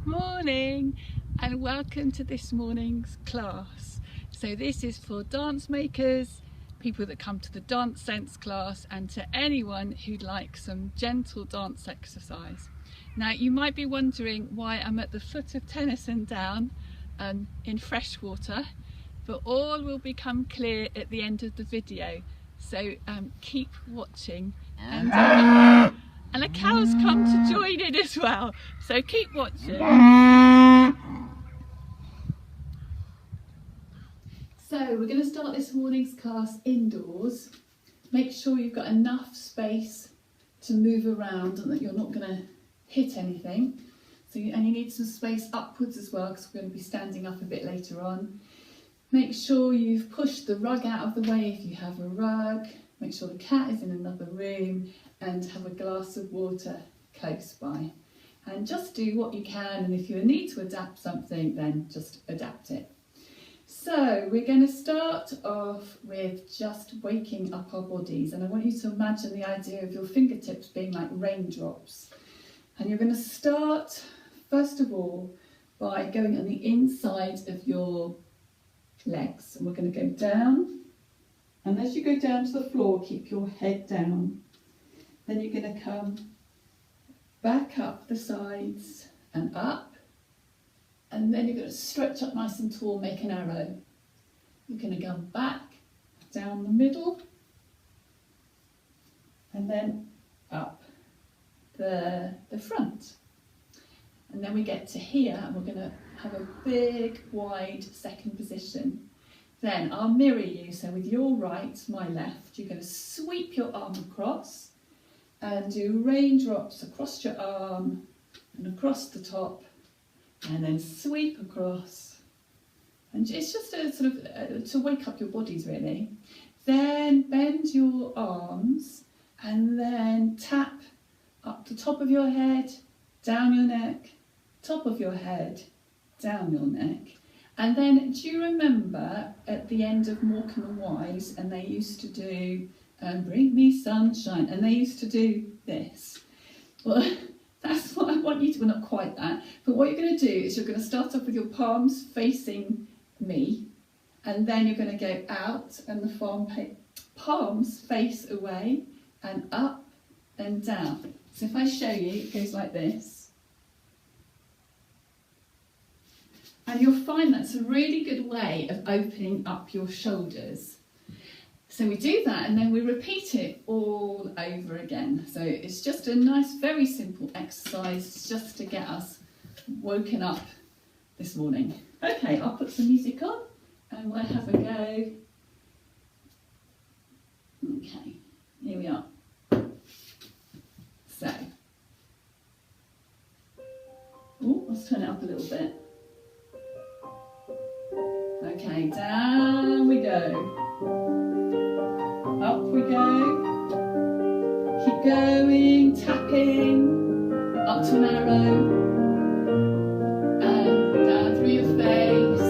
Morning and welcome to this morning's class. So this is for dance makers, people that come to the Dance Sense class, and to anyone who'd like some gentle dance exercise. Now you might be wondering why I'm at the foot of Tennyson Down in fresh water, but all will become clear at the end of the video, so keep watching. And the cows come to join in as well, so keep watching. So we're going to start this morning's class indoors. Make sure you've got enough space to move around and that you're not going to hit anything. And you need some space upwards as well, because we're going to be standing up a bit later on. Make sure you've pushed the rug out of the way if you have a rug. Make sure the cat is in another room, and have a glass of water close by. And just do what you can, and if you need to adapt something, then just adapt it. So we're going to start off with just waking up our bodies, and I want you to imagine the idea of your fingertips being like raindrops. And you're going to start first of all by going on the inside of your legs, and we're going to go down, and as you go down to the floor, keep your head down. Then you're going to come back up the sides and up, and then you're going to stretch up nice and tall, make an arrow. You're going to come back down the middle and then up the front. And then we get to here, and we're going to have a big wide second position. Then I'll mirror you, so with your right, my left, you're going to sweep your arm across and do raindrops across your arm and across the top, and then sweep across. And it's just a sort of to wake up your bodies really. Then bend your arms and then tap up the top of your head, down your neck, top of your head, down your neck. And then do you remember at the end of Morecambe and Wise, and they used to do Bring Me Sunshine, and they used to do this? Well, that's what I want you to, well, not quite that, but what you're going to do is you're going to start off with your palms facing me, and then you're going to go out and the palms face away and up and down. So if I show you, it goes like this. And you'll find that's a really good way of opening up your shoulders. So we do that, and then we repeat it all over again. So it's just a nice, very simple exercise just to get us woken up this morning. Okay, I'll put some music on and we'll have a go. Okay, here we are. So, let's turn it up a little bit. Okay, down we go. Up we go. Keep going, tapping, up to an arrow. And down through your face.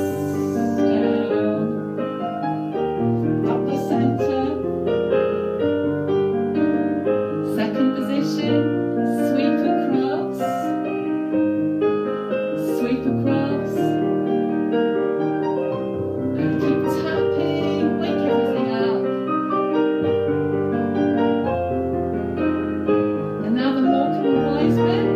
Down. Up the centre. Second position. Sweep across. Sweep across. And keep tapping, wake everything up. And now the Morecambe and Wise bit.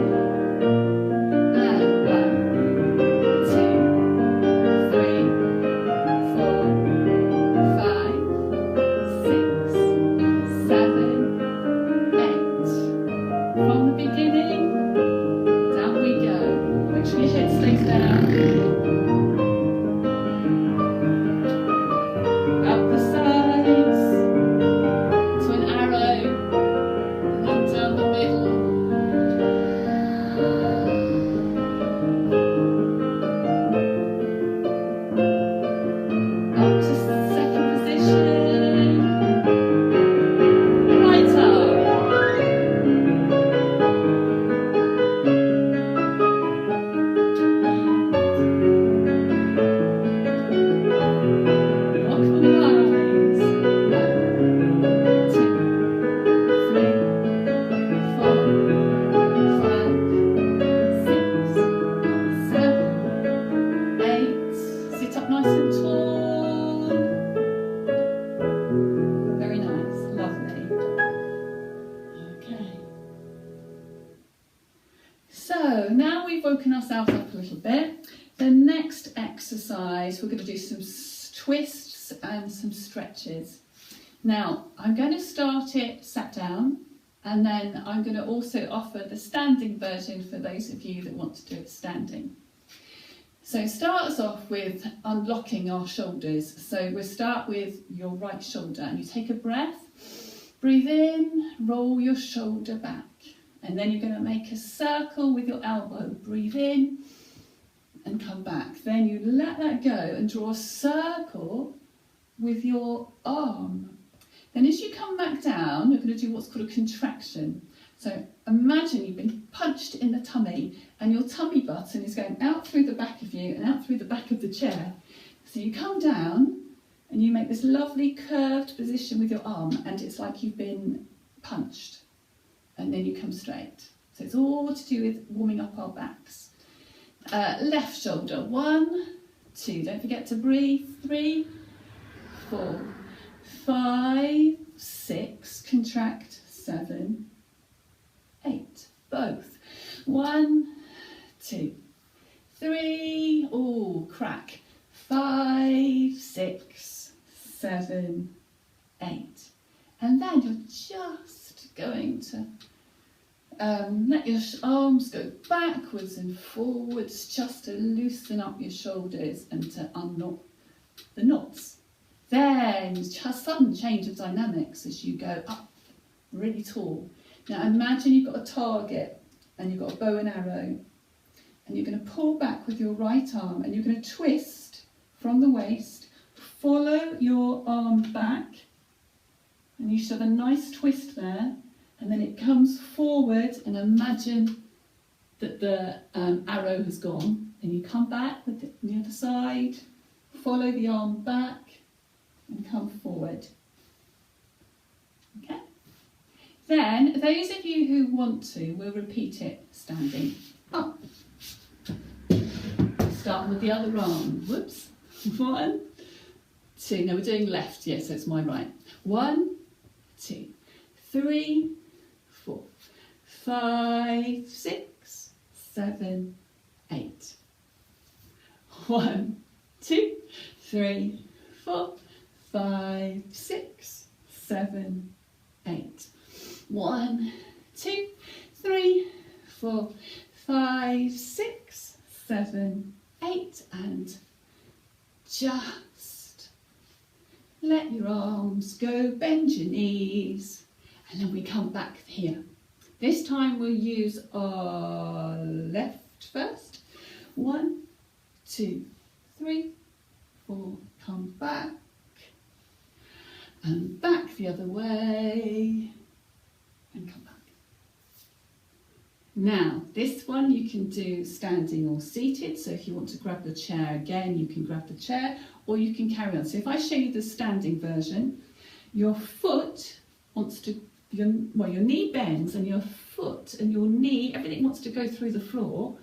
woken ourselves up a little bit. The next exercise, we're going to do some twists and some stretches. Now, I'm going to start it sat down, and then I'm going to also offer the standing version for those of you that want to do it standing. So it starts off with unlocking our shoulders. So we'll start with your right shoulder, and you take a breath, breathe in, roll your shoulder back, and then you're going to make a circle with your elbow, breathe in and come back. Then you let that go and draw a circle with your arm. Then as you come back down, you're going to do what's called a contraction. So imagine you've been punched in the tummy and your tummy button is going out through the back of you and out through the back of the chair. So you come down and you make this lovely curved position with your arm, and it's like you've been punched, and then you come straight. So it's all to do with warming up our backs. Left shoulder, 1, 2, don't forget to breathe, 3, 4, 5, 6, contract, 7, 8, both, 1, 2, 3, oh, crack, 5, 6, 7, 8, and then you're just going to let your arms go backwards and forwards just to loosen up your shoulders and to unknot the knots. Then just sudden change of dynamics as you go up really tall. Now imagine you've got a target and you've got a bow and arrow, and you're going to pull back with your right arm and you're going to twist from the waist, follow your arm back, and you should have a nice twist there, and then it comes forward, and imagine that the arrow has gone, and you come back with the other side, follow the arm back and come forward. Okay? Then those of you who want to will repeat it standing up. Start with the other arm. Whoops. 1, 2. No, we're doing left. Yes, so it's my right. 1, 2, 3, 4, 5, 6, 7, 8. 1, 2, 3, 4, 5, 6, 7, 8. 1, 2, 3, 4, 5, 6, 7, 8, and just let your arms go, bend your knees, and then we come back here. This time we'll use our left first. 1, 2, 3, 4, come back, and back the other way, and come back. Now, this one you can do standing or seated, so if you want to grab the chair again, you can grab the chair, or you can carry on. So if I show you the standing version, your foot wants to, your knee bends, and your foot and your knee, everything wants to go through the floor,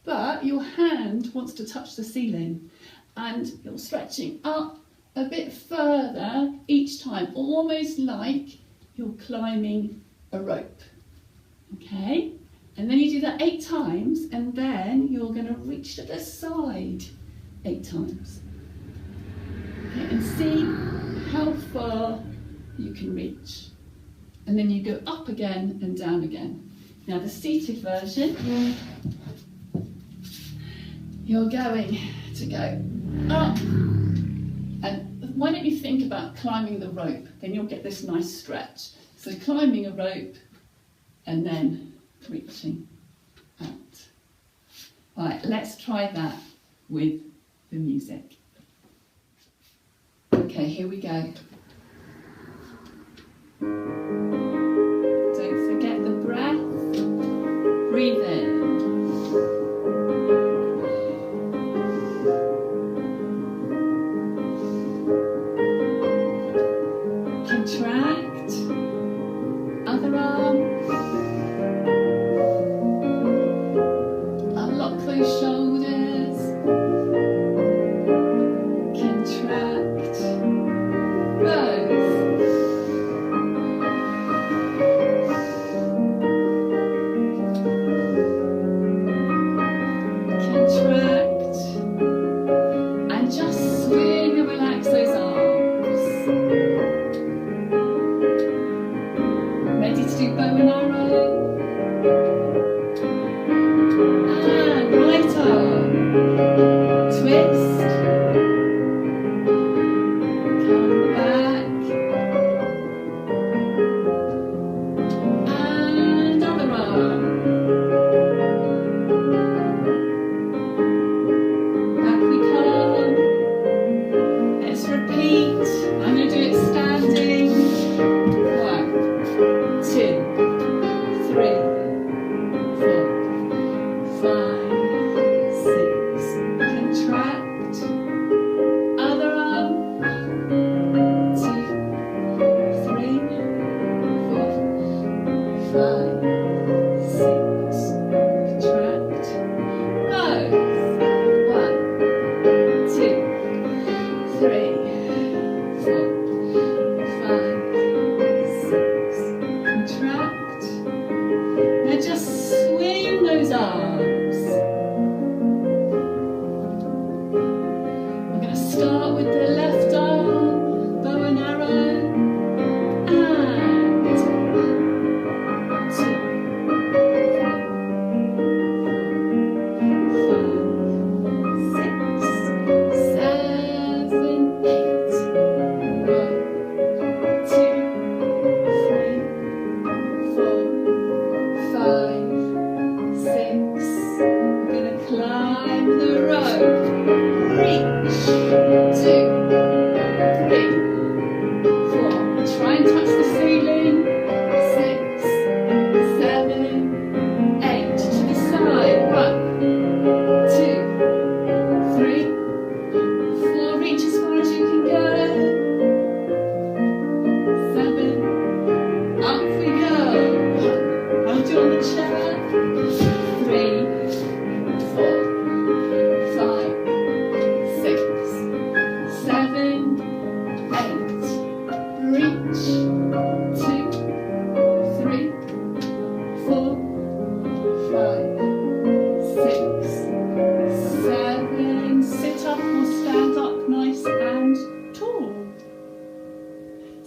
but your hand wants to touch the ceiling, and you're stretching up a bit further each time, almost like you're climbing a rope. Okay? And then you do that 8 times, and then you're going to reach to the side 8 times. Okay, and see how far you can reach. And then you go up again and down again. Now the seated version, you're going to go up. And why don't you think about climbing the rope? Then you'll get this nice stretch. So climbing a rope and then reaching out. Right, let's try that with the music. Okay, here we go. Don't forget the breath. Breathe in. Contract. Other arm. Shoulders, contract, both,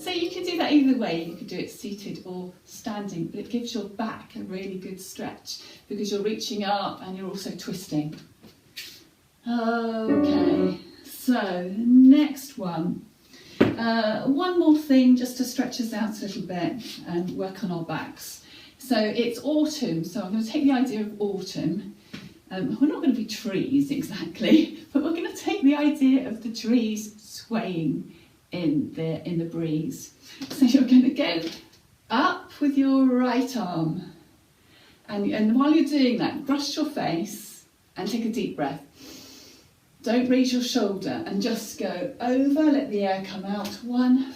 So you can do that either way. You could do it seated or standing, but it gives your back a really good stretch because you're reaching up and you're also twisting. Okay, so next one. One more thing just to stretch us out a little bit and work on our backs. So it's autumn, so I'm going to take the idea of autumn. We're not going to be trees exactly, but we're going to take the idea of the trees swaying in the breeze. So you're going to go up with your right arm, and while you're doing that, brush your face and take a deep breath. Don't raise your shoulder and just go over, let the air come out. 1,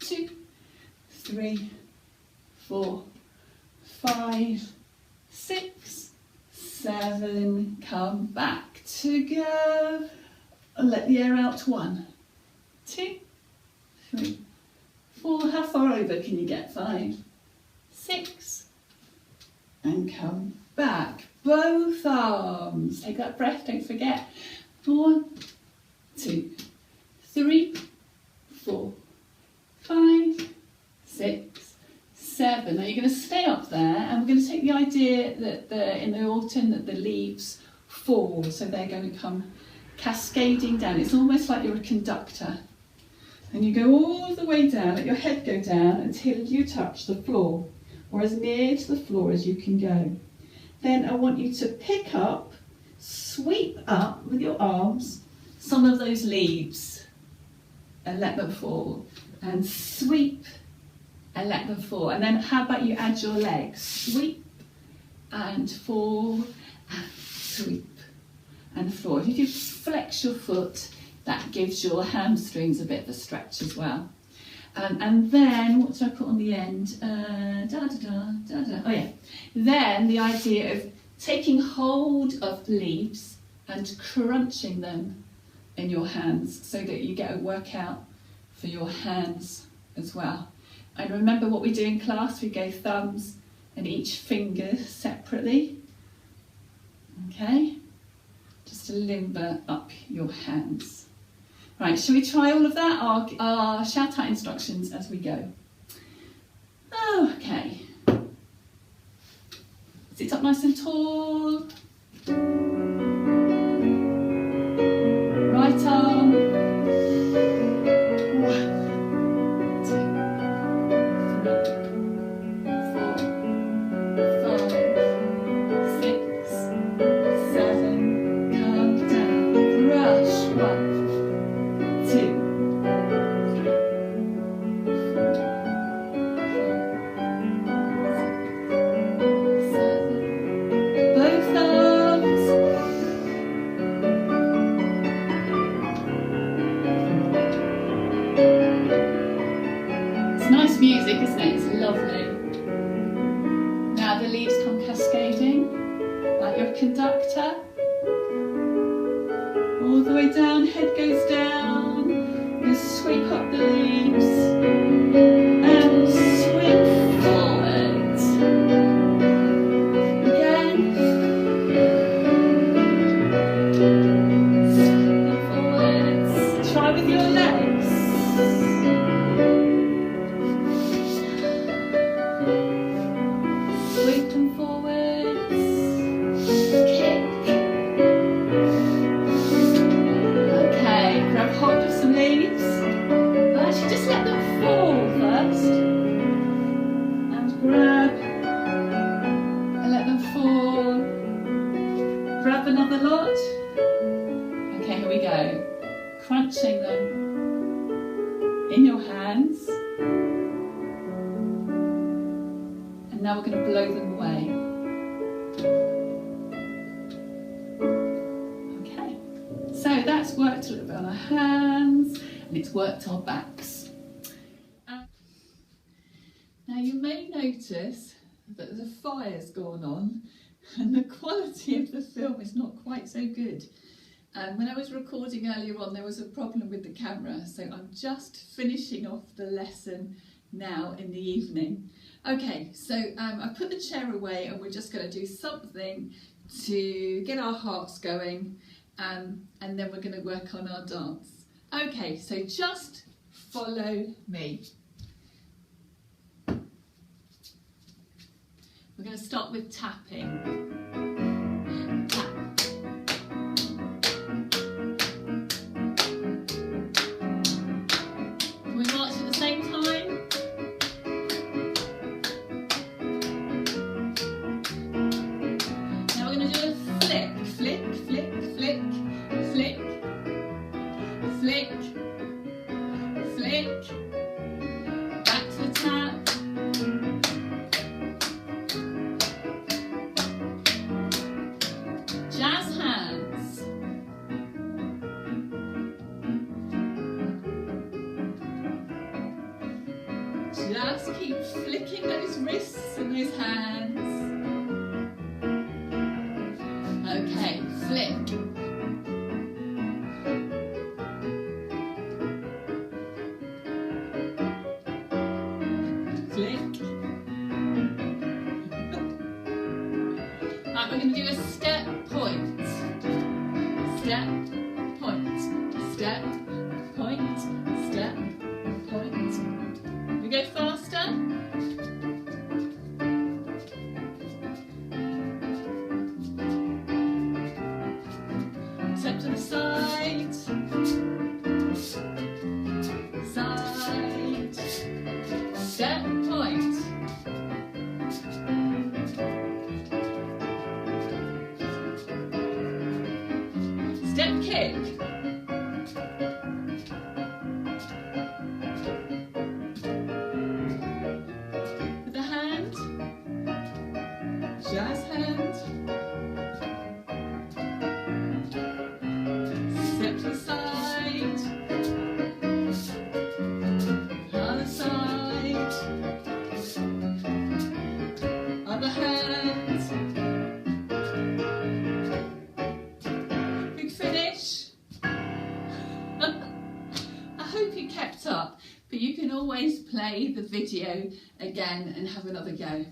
2, 3, 4, 5, 6, 7, come back to go, and let the air out. 1, 2, 3, 4, how far over can you get? 5, 6, and come back. Both arms, take that breath, don't forget. 1, 2, 3, 4, 5, 6, 7. Now you're going to stay up there, and we're going to take the idea that in the autumn that the leaves fall, so they're going to come cascading down. It's almost like you're a conductor, and you go all the way down, let your head go down until you touch the floor, or as near to the floor as you can go. Then I want you to pick up, sweep up with your arms some of those leaves and let them fall, and sweep and let them fall. And then how about you add your legs? Sweep and fall and sweep and fall. If you flex your foot, that gives your hamstrings a bit of a stretch as well. And then, what did I put on the end? Oh yeah. Then the idea of taking hold of leaves and crunching them in your hands so that you get a workout for your hands as well. And remember what we do in class, we go thumbs and each finger separately. Okay, just to limber up your hands. Right, shall we try all of that? I'll shout out instructions as we go. Okay. Sit up nice and tall. Right arm. 1, 2, 3, 4, 5, 6, 7. Come down. Brush. 1, 2, 3, 4, 5, 6, 7. Both arms. It's nice music, isn't it? It's lovely. Now the leaves come cascading, like you're a conductor. All the way down, head goes down. You sweep up the leaves and sweep forwards. Again. Sweep forwards. Try with your legs. Sweep them forwards. Kick. Okay, grab hold of some leaves. Actually, just let them fall first. And grab. And let them fall. Grab another lot. Okay, here we go. Crunching them in your hands. And now we're going to blow them away. Okay, so that's worked a little bit on our hands and it's worked our backs. Now you may notice that the fire's gone on and the quality of the film is not quite so good. When I was recording earlier on, there was a problem with the camera, so I'm just finishing off the lesson now in the evening. Okay, so I put the chair away and we're just going to do something to get our hearts going, and then we're going to work on our dance. Okay, so just follow me. We're going to start with tapping. Just keep flicking those wrists and those hands. Okay, flick. Flick. Right, we're going to do a step point. Step, point, step, point, step, point. We go faster. Step to the side. Side. Step, point. Step, kick. With the hand. Jazz hand. Step to the side. Other side. Other hand. Big finish. I hope you kept up, but you can always play the video again and have another go.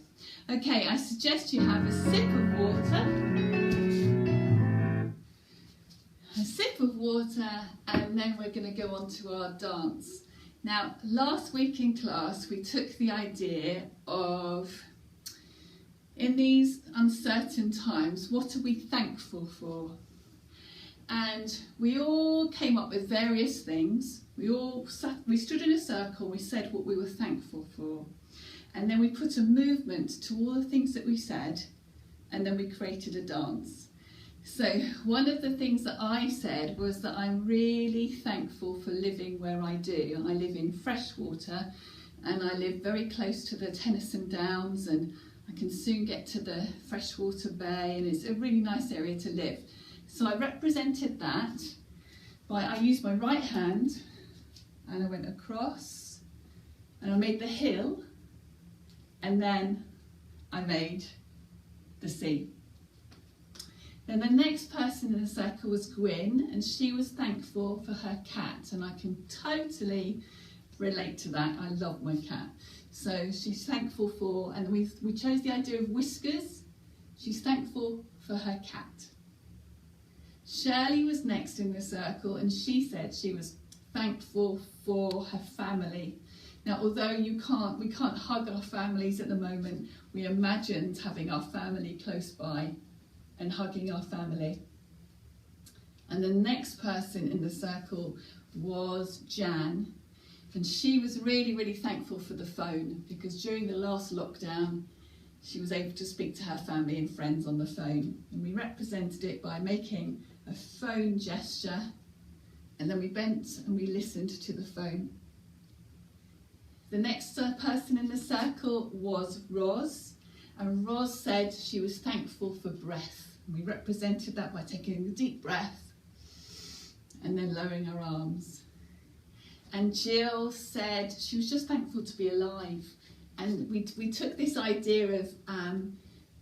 Okay, I suggest you have a sip of water. A sip of water, and then we're going to go on to our dance. Now, last week in class we took the idea of, in these uncertain times, what are we thankful for? And we all came up with various things. We stood in a circle, we said what we were thankful for. And then we put a movement to all the things that we said, and then we created a dance. So one of the things that I said was that I'm really thankful for living where I do. I live in Freshwater, and I live very close to the Tennyson Downs, and I can soon get to the Freshwater Bay, and it's a really nice area to live. So I represented that by, I used my right hand and I went across and I made the hill, and then I made the sea. Then the next person in the circle was Gwyn, and she was thankful for her cat, and I can totally relate to that. I love my cat. So she's thankful for, and we chose the idea of whiskers. She's thankful for her cat. Shirley was next in the circle, and she said she was thankful for her family. Now, although we can't hug our families at the moment, we imagined having our family close by and hugging our family. And the next person in the circle was Jan, and she was really, really thankful for the phone, because during the last lockdown she was able to speak to her family and friends on the phone, and we represented it by making a phone gesture, and then we bent and we listened to the phone. The next person in the circle was Roz, and Roz said she was thankful for breath. And we represented that by taking a deep breath and then lowering her arms. And Jill said she was just thankful to be alive. And we took this idea of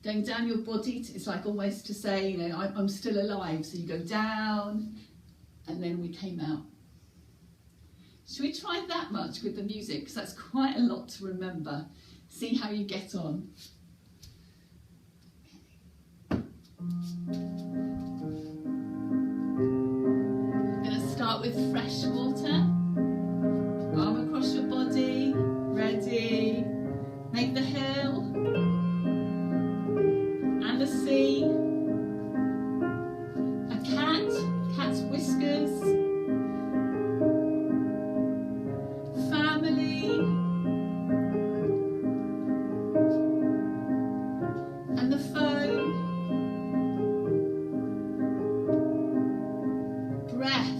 going down your body. It's like almost to say, you know, I'm still alive. So you go down, and then we came out. Should we try that much with the music? Because that's quite a lot to remember. See how you get on. I'm going to start with fresh water. Arm Make the hill and the sea. A cat, cat's whiskers. Family. And the phone. Breath.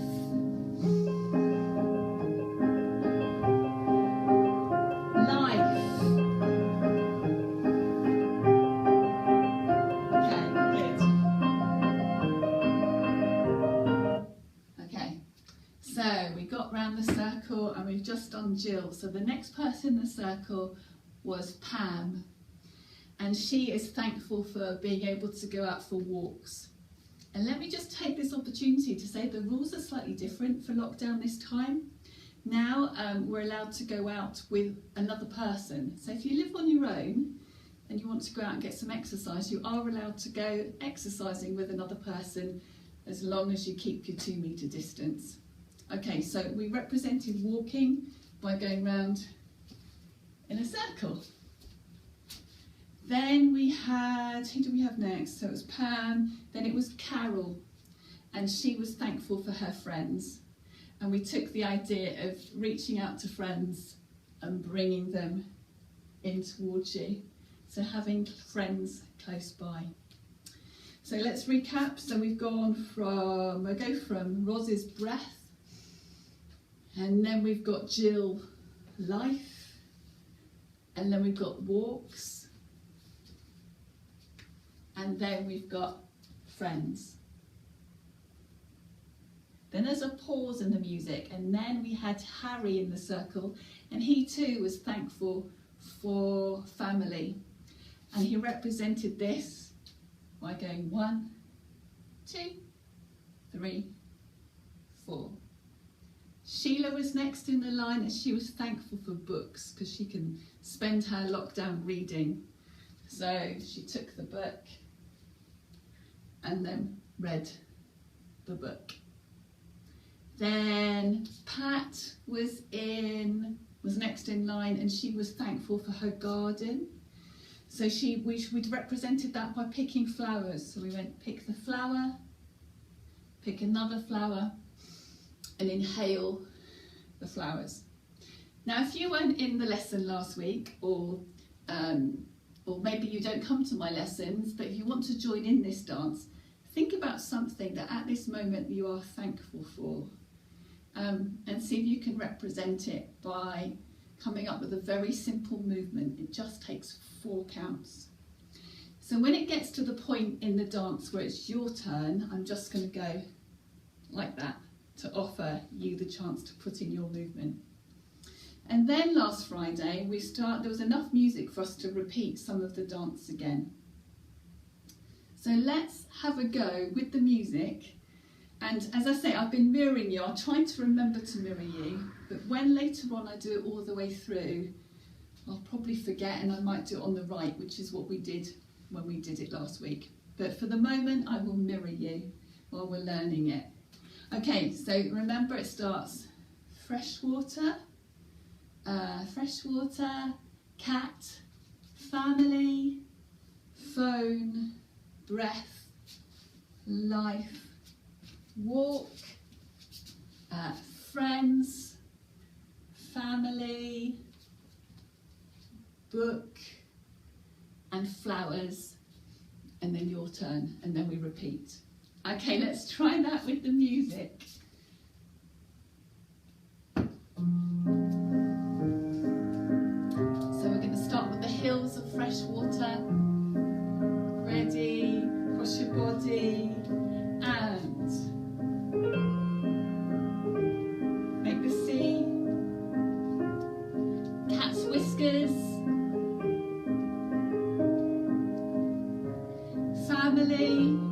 Round the circle, and we've just done Jill. So the next person in the circle was Pam, and she is thankful for being able to go out for walks. And let me just take this opportunity to say the rules are slightly different for lockdown this time. Now we're allowed to go out with another person. So if you live on your own and you want to go out and get some exercise, you are allowed to go exercising with another person as long as you keep your 2-metre distance. Okay, so we represented walking by going round in a circle. Then we had, who do we have next? So it was Pam, then it was Carol, and she was thankful for her friends. And we took the idea of reaching out to friends and bringing them in towards you. So having friends close by. So let's recap. So we've gone from, we'll go from Roz's breath, and then we've got Jill, life, and then we've got walks, and then we've got friends. Then there's a pause in the music, and then we had Harry in the circle, and he too was thankful for family, and he represented this by going 1, 2, 3, 4. Sheila was next in the line, and she was thankful for books because she can spend her lockdown reading. So she took the book and then read the book. Then Pat was next in line, and she was thankful for her garden. So we'd represented that by picking flowers. So we went pick the flower, pick another flower, and inhale the flowers. Now, if you weren't in the lesson last week, or maybe you don't come to my lessons, but if you want to join in this dance, think about something that at this moment you are thankful for, and see if you can represent it by coming up with a very simple movement. It just takes 4 counts. So when it gets to the point in the dance where it's your turn, I'm just going to go like that, to offer you the chance to put in your movement. And then last Friday there was enough music for us to repeat some of the dance again. So let's have a go with the music. And as I say, I've been mirroring you. I'll try to remember to mirror you, but when later on I do it all the way through, I'll probably forget, and I might do it on the right, which is what we did when we did it last week. But for the moment, I will mirror you while we're learning it. Okay, so remember it starts freshwater, cat, family, phone, breath, life, walk, friends, family, book, and flowers, and then your turn, and then we repeat. Okay, let's try that with the music. So we're going to start with the hills of fresh water. Ready, cross your body, and make the sea. Cat's whiskers. Family.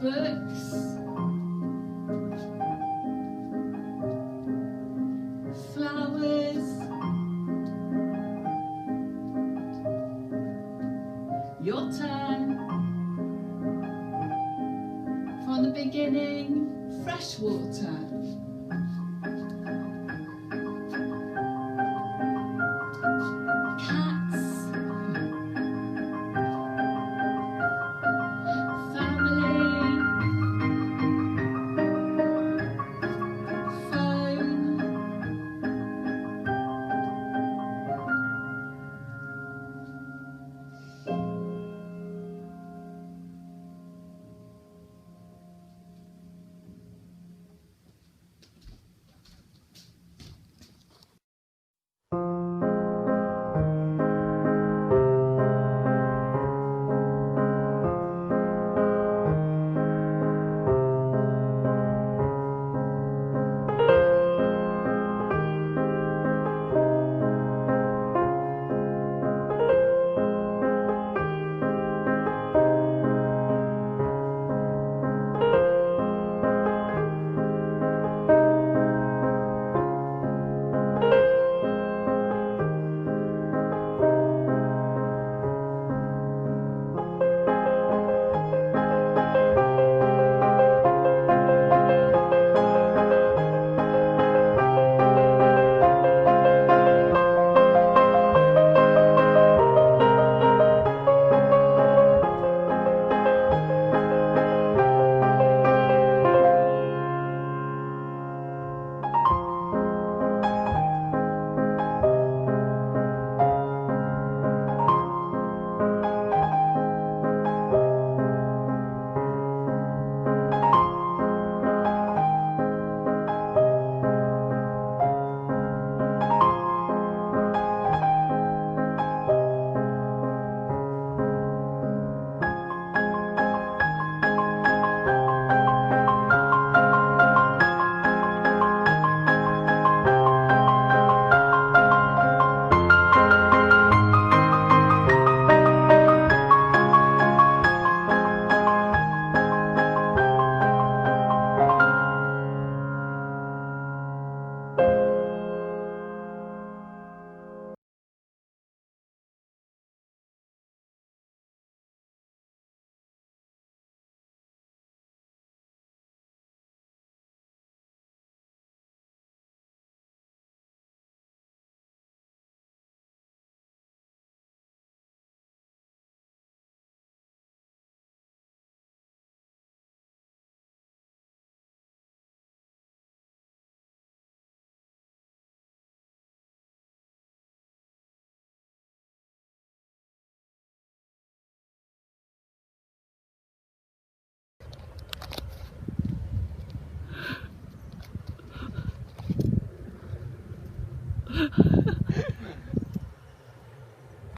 books, flowers, your turn. From the beginning, fresh water.